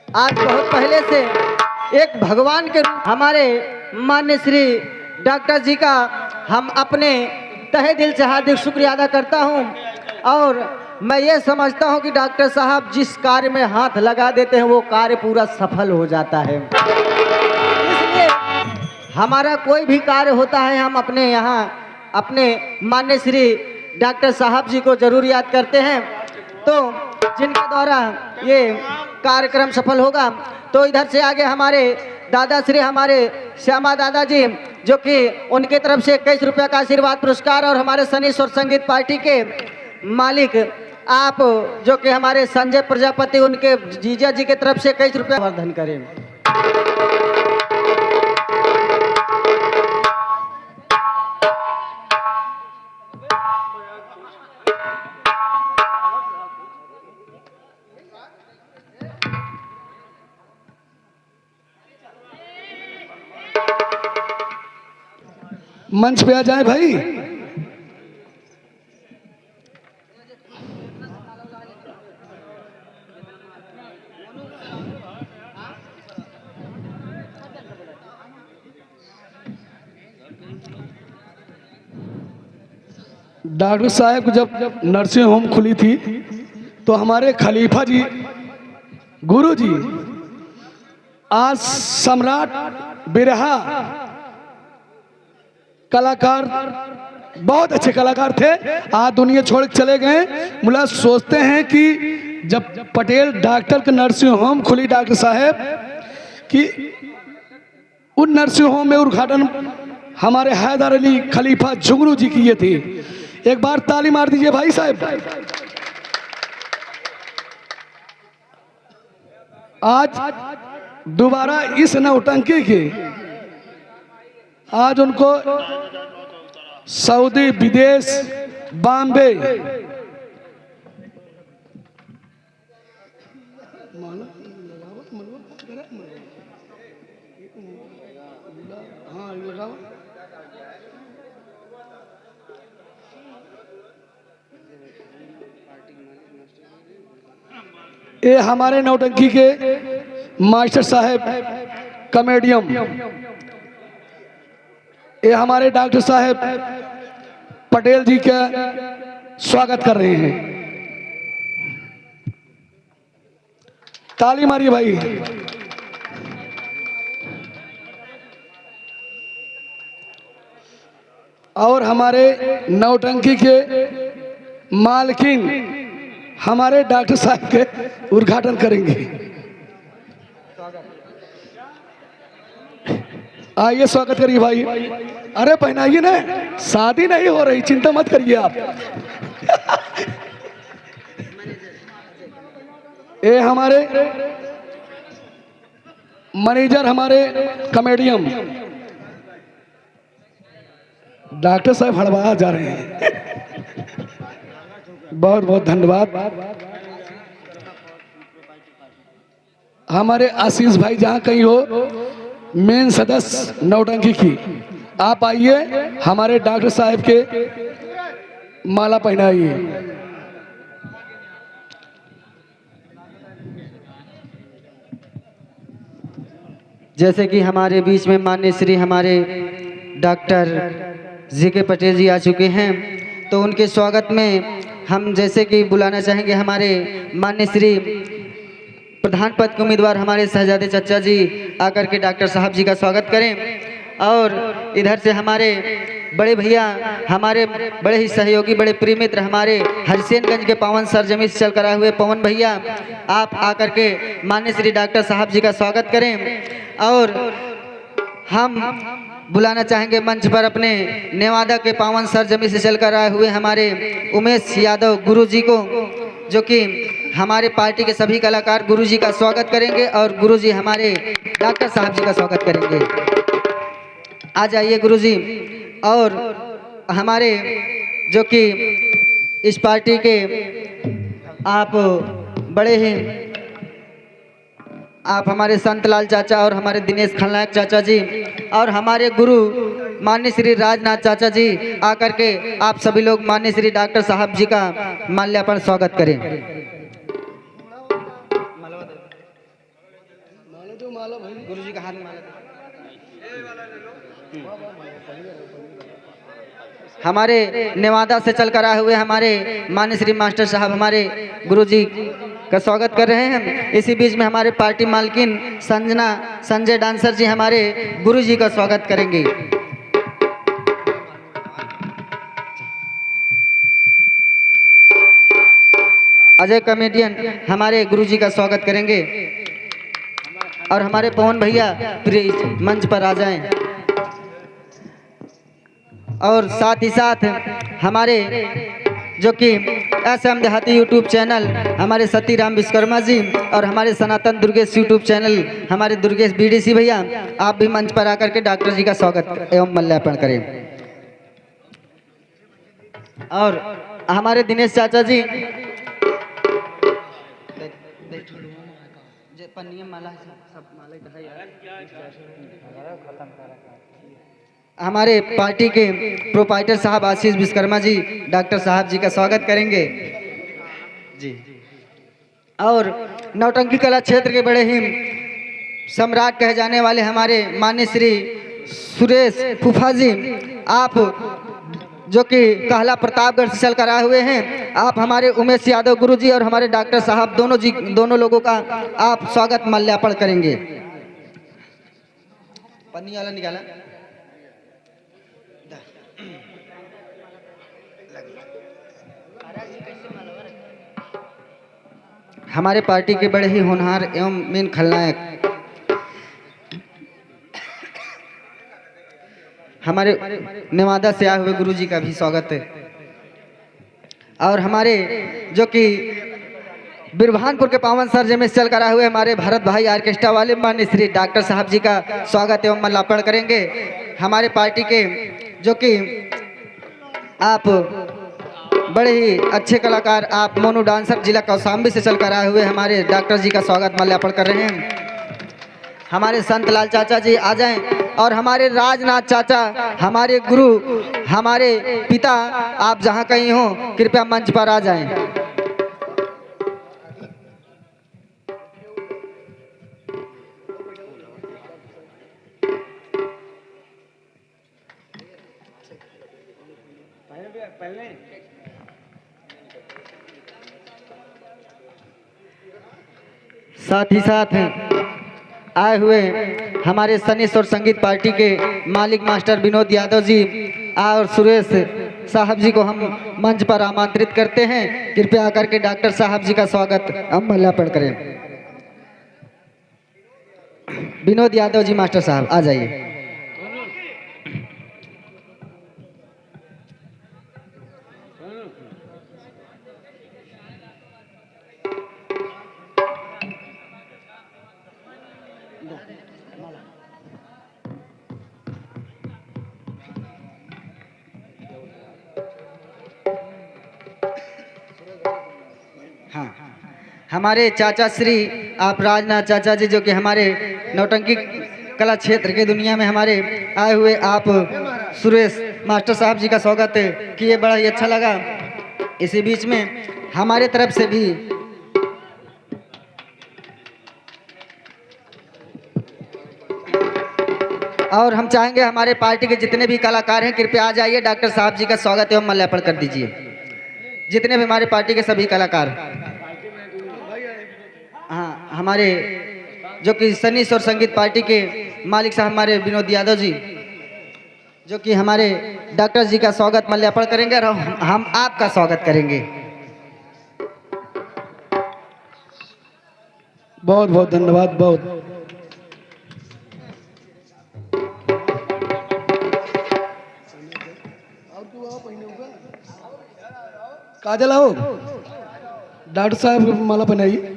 आज बहुत पहले से एक भगवान के रूप हमारे मान्य श्री डॉक्टर जी का हम अपने तहे दिल से हार्दिक शुक्रिया अदा करता हूं। और मैं ये समझता हूं कि डॉक्टर साहब जिस कार्य में हाथ लगा देते हैं वो कार्य पूरा सफल हो जाता है। इसलिए हमारा कोई भी कार्य होता है हम अपने यहाँ अपने मान्य श्री डॉक्टर साहब जी को जरूर याद करते हैं, तो जिनके द्वारा ये कार्यक्रम सफल होगा। तो इधर से आगे हमारे दादाश्री हमारे श्यामा दादाजी जो कि उनकी तरफ से 21 रुपये का आशीर्वाद पुरस्कार और हमारे सनी स्वर संगीत पार्टी के मालिक आप जो कि हमारे संजय प्रजापति उनके जीजा जी की तरफ से 21 रुपये वर्धन करें। मंच पे आ जाए भाई। डॉक्टर साहब को जब नर्सिंग होम खुली थी तो हमारे खलीफा जी गुरु जी आज सम्राट बिरहा कलाकार बहुत अच्छे कलाकार थे, आज दुनिया छोड़ के चले गए। मुला सोचते हैं कि जब पटेल डॉक्टर के नर्सिंग होम खुली डॉक्टर साहब कि उन नर्सिंग होम में उद्घाटन हमारे हैदर अली खलीफा जुगनू जी किए थे। एक बार ताली मार दीजिए भाई साहब। आज दोबारा इस नौटंकी के आज उनको सऊदी विदेश बॉम्बे ये हमारे नौटंकी के मास्टर साहब कॉमेडियन, ये हमारे डॉक्टर साहब पटेल जी का स्वागत कर रहे हैं। ताली मारिए भाई। और हमारे नौटंकी के मालकिन हमारे डॉक्टर साहब के उद्घाटन करेंगे। आइए स्वागत करिए भाई। अरे पहनाइए ना, शादी नहीं हो रही, चिंता मत करिए आप। ये हमारे मैनेजर हमारे कॉमेडियन डॉक्टर साहब हड़बड़ा जा रहे हैं। बहुत बहुत धन्यवाद। हमारे आशीष भाई जहाँ कहीं हो, मेन सदस्य नौटंकी की, आप आइए हमारे डॉक्टर साहब के माला पहनाइए। जैसे कि हमारे बीच में माननीय श्री हमारे डॉक्टर जी.के. पटेल जी आ चुके हैं, तो उनके स्वागत में हम जैसे कि बुलाना चाहेंगे हमारे माननीय श्री प्रधान पद के उम्मीदवार हमारे शहजादे चचा जी आकर के डॉक्टर साहब जी का स्वागत करें। और इधर से हमारे बड़े भैया हमारे बड़े ही सहयोगी बड़े प्रिय मित्र हमारे हरसेनगंज के पावन सरजमी से चल कर आए हुए पवन भैया, आप आकर के माननीय श्री डॉक्टर साहब जी का स्वागत करें। और हम बुलाना चाहेंगे मंच पर अपने नेवादा के पावन सरजमी से चलकर आए हुए हमारे उमेश यादव गुरु जी को, जो कि हमारे पार्टी के सभी कलाकार गुरु जी का स्वागत करेंगे और गुरु जी हमारे डॉक्टर साहब जी का स्वागत करेंगे। आ जाइए गुरु जी। और हमारे जो कि इस पार्टी के आप बड़े ही आप हमारे संतलाल चाचा और हमारे दिनेश खलनायक चाचा जी और हमारे गुरु माननीय श्री राजनाथ चाचा जी आकर के आप सभी लोग माननीय श्री डॉक्टर साहब जी का माल्यार्पण स्वागत करें। माला भाई। गुरु जी का हाथ में माला दे। हमारे नेवादा से चल कर आए हुए हमारे मान्य श्री मास्टर साहब हमारे गुरु जी का स्वागत कर रहे हैं। इसी बीच में हमारे पार्टी मालकिन संजय डांसर जी हमारे गुरु जी का स्वागत करेंगे। अजय कॉमेडियन हमारे गुरु जी का स्वागत करेंगे और हमारे पवन भैया प्लीज मंच पर आ जाएं। और साथ ही साथ हमारे जो कि SM देहाती यूट्यूब चैनल हमारे सतीराम विश्वकर्मा जी और हमारे सनातन दुर्गेश यूट्यूब चैनल हमारे दुर्गेश BDC भैया, आप भी मंच पर आकर के डॉक्टर जी का स्वागत एवं माल्यार्पण करें। और हमारे दिनेश चाचा जी हमारे पार्टी के प्रोपाइटर साहब आशीष विश्वकर्मा जी डॉक्टर साहब जी का स्वागत करेंगे जी। और नौटंकी कला क्षेत्र के बड़े ही सम्राट कहे जाने वाले हमारे मान्य श्री सुरेश फूफा जी, आप जो कि कहला प्रतापगढ़ से चल कर आए हुए हैं, आप हमारे उमेश यादव गुरु जी और हमारे डॉक्टर साहब दोनों लोगों का आप स्वागत माल्यार्पण करेंगे। पन्नी वाला निकाला। हमारे पार्टी के बड़े ही होनहार एवं मेन खलनायक हमारे नेवादा से आए हुए गुरु जी का भी स्वागत है। और हमारे जो कि बिरभानपुर के पावन सर में चल कर आए हुए हमारे भरत भाई ऑर्केस्ट्रा वाले मान्य श्री डॉक्टर साहब जी का स्वागत एवं माल्यार्पण करेंगे। हमारे पार्टी के जो कि आप बड़े ही अच्छे कलाकार, आप मोनू डांसर जिला कौशाम्बी से चल कर आए हुए हमारे डॉक्टर जी का स्वागत माल्यार्पण कर रहे हैं। हमारे संत लाल चाचा जी आ जाएं और हमारे राजनाथ चाचा, हमारे गुरु, हमारे पिता, आप जहां कहीं हो कृपया मंच पर आ जाएं। साथ ही साथ आए हुए हमारे सनेश्वर संगीत पार्टी के मालिक मास्टर विनोद यादव जी और सुरेश साहब जी को हम मंच पर आमंत्रित करते हैं। कृपया आकर के डॉक्टर साहब जी का स्वागत हम माल्यार्पण करें। विनोद यादव जी मास्टर साहब आ जाइए। हाँ, हमारे चाचा श्री आप राजनाथ चाचा जी जो कि हमारे नौटंकी कला क्षेत्र के दुनिया में हमारे आए हुए, आप सुरेश मास्टर साहब जी का स्वागत किए, बड़ा ही अच्छा लगा। इसी बीच में हमारे तरफ से भी और हम चाहेंगे हमारे पार्टी के जितने भी कलाकार हैं कृपया आ जाइए, डॉक्टर साहब जी का स्वागत एवं माल्यार्पण कर दीजिए। जितने भी हमारे पार्टी के सभी कलाकार, हाँ, हमारे जो कि सनीश्वर संगीत पार्टी के मालिक साहब हमारे विनोद यादव जी जो कि हमारे डॉक्टर जी का स्वागत माल्यार्पण करेंगे और हम आपका स्वागत करेंगे। बहुत बहुत धन्यवाद। बहुत काजल आओ, डॉक्टर साहब को माला पहनाइए।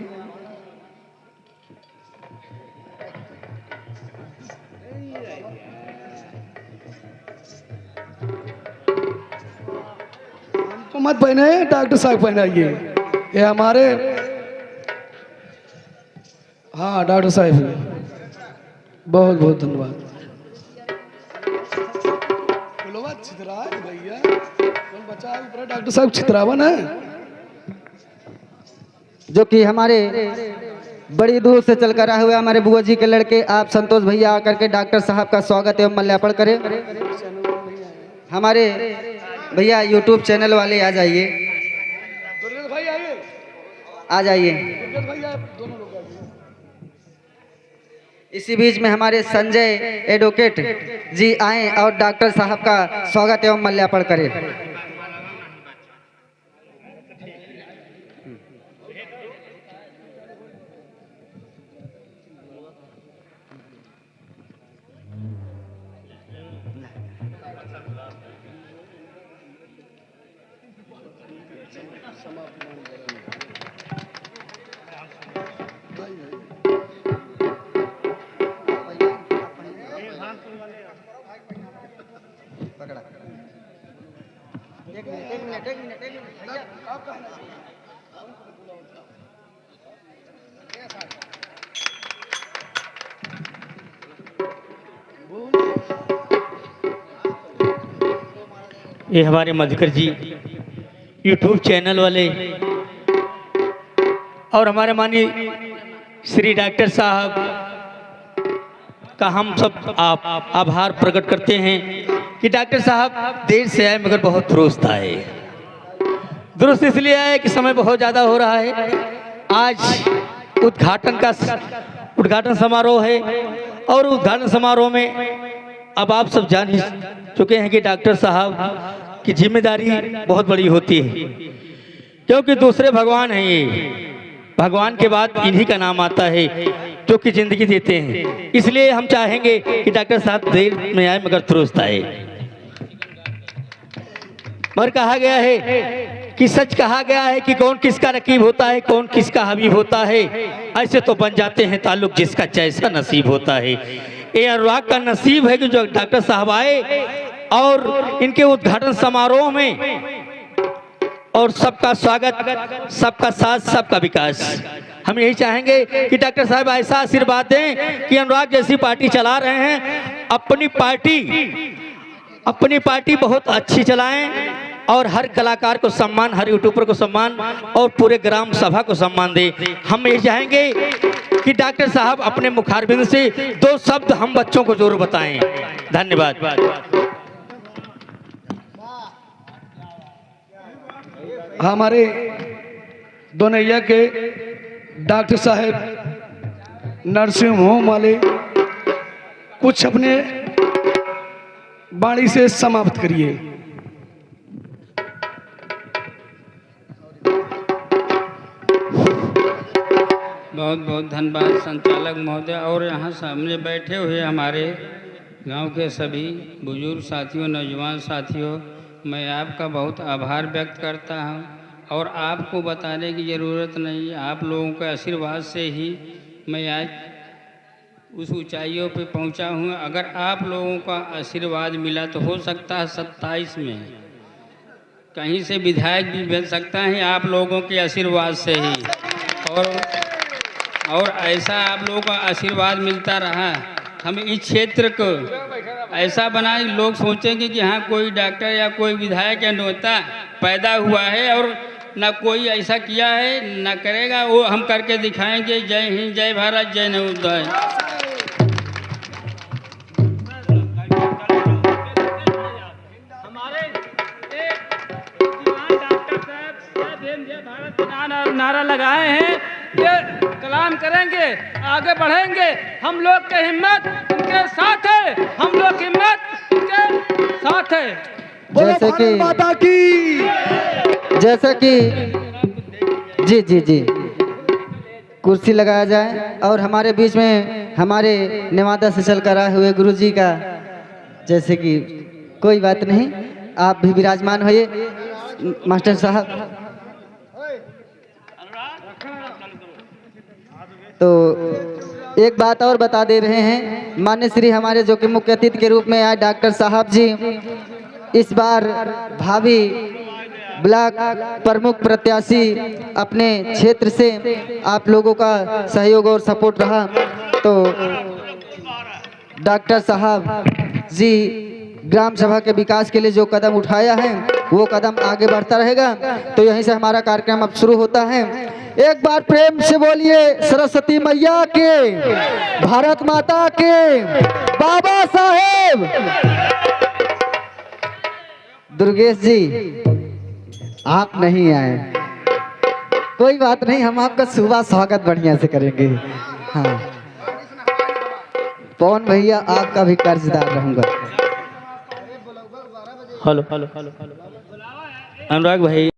हमको मत पहनाइए, डॉक्टर साहब पहनाइए। ये हमारे, हाँ डॉक्टर साहब, बहुत बहुत धन्यवाद। छितरा है भैया, बचा डॉक्टर साहब छितरावन है। जो कि हमारे बड़ी दूर से चल कर आए हुए हमारे बुआ जी के लड़के आप संतोष भैया आकर के डॉक्टर साहब का स्वागत एवं माल्यार्पण करें। हमारे भैया यूट्यूब चैनल वाले आ जाइए, भाई आइए, आ जाइए। भाई आप दोनों लोग आइए। इसी बीच में हमारे संजय एडवोकेट जी आए और डॉक्टर साहब का स्वागत एवं माल्यार्पण करें। पकड़ा। एक मिनट भैया। ये हमारे मधुकर जी यूट्यूब चैनल वाले और हमारे माननीय श्री डॉक्टर साहब का हम सब आभार प्रकट करते हैं कि डॉक्टर साहब देर से आए मगर बहुत दुरुस्त आए। दुरुस्त इसलिए आए कि समय बहुत ज़्यादा हो रहा है। आज उद्घाटन समारोह है और उद्घाटन समारोह में अब आप सब जान ही चुके हैं कि डॉक्टर साहब की जिम्मेदारी बहुत बड़ी होती है, क्योंकि दूसरे भगवान हैं। ये भगवान के बाद इन्हीं का नाम आता है जो कि जिंदगी देते हैं। इसलिए हम चाहेंगे कि डॉक्टर साहब देर में आए मगर दुरुस्त आए। मगर कहा गया है कि सच कहा गया है कि कौन किसका रकीब होता है, कौन किसका हबीब होता है। ऐसे तो बन जाते हैं ताल्लुक जिसका जैसा नसीब होता है। ये अनुराग का नसीब है कि जो डॉक्टर साहब आए और इनके उद्घाटन समारोह में और सबका स्वागत, सबका साथ, सबका विकास। हम यही चाहेंगे कि डॉक्टर साहब ऐसा आशीर्वाद दें कि अनुराग जैसी पार्टी चला रहे हैं, अपनी पार्टी बहुत अच्छी चलाएं और हर कलाकार को सम्मान, हर यूट्यूबर को सम्मान और पूरे ग्राम सभा को सम्मान दे। हम यही चाहेंगे कि डॉक्टर साहब अपने मुखारबिंद से 2 शब्द हम बच्चों को जरूर बताएं। धन्यवाद। हमारे दोनैया के डॉक्टर साहब नर्सिंग होम वाले कुछ अपने वाणी से समाप्त करिए। बहुत बहुत धन्यवाद संचालक महोदय और यहाँ सामने बैठे हुए हमारे गांव के सभी बुजुर्ग साथियों, नौजवान साथियों, मैं आपका बहुत आभार व्यक्त करता हूँ और आपको बताने की ज़रूरत नहीं है। आप लोगों के आशीर्वाद से ही मैं आज उस ऊंचाइयों पे पहुँचा हूँ। अगर आप लोगों का आशीर्वाद मिला तो हो सकता है 27 में कहीं से विधायक भी बन सकता है आप लोगों के आशीर्वाद से ही। और ऐसा आप लोगों का आशीर्वाद मिलता रहा, हम इस क्षेत्र को ऐसा बनाए लोग सोचेंगे कि हाँ कोई डॉक्टर या कोई विधायक या नेता पैदा हुआ है और ना कोई ऐसा किया है ना करेगा, वो हम करके दिखाएंगे। जय हिंद, जय भारत, जय नवोदय। हमारे डॉक्टर साहब जय भारत के नारा लगाए हैं, ये कलाम करेंगे, आगे बढ़ेंगे। हम लोग की हिम्मत उनके साथ है, हम लोग की हिम्मत उनके साथ है। जैसे कि जी कुर्सी लगाया जाए और हमारे बीच में हमारे नेवादा से चल कर आए हुए गुरुजी का, जैसे कि कोई बात नहीं, आप भी विराजमान होइए मास्टर साहब। तो एक बात और बता दे रहे हैं, मान्य श्री हमारे जो कि मुख्य अतिथि के रूप में आए डॉक्टर साहब जी, इस बार भावी ब्लॉक प्रमुख प्रत्याशी अपने क्षेत्र से आप लोगों का सहयोग और सपोर्ट रहा, तो डॉक्टर साहब जी ग्राम सभा के विकास के लिए जो कदम उठाया है वो कदम आगे बढ़ता रहेगा। तो यहीं से हमारा कार्यक्रम अब शुरू होता है। एक बार प्रेम से बोलिए सरस्वती मैया के, भारत माता के, बाबा साहेब। दुर्गेश जी आप नहीं आए, कोई बात नहीं, हम आपका सुबह स्वागत बढ़िया से करेंगे। हाँ पवन भैया आपका भी कर्जदार रहूंगा। हेलो अनुराग भाई।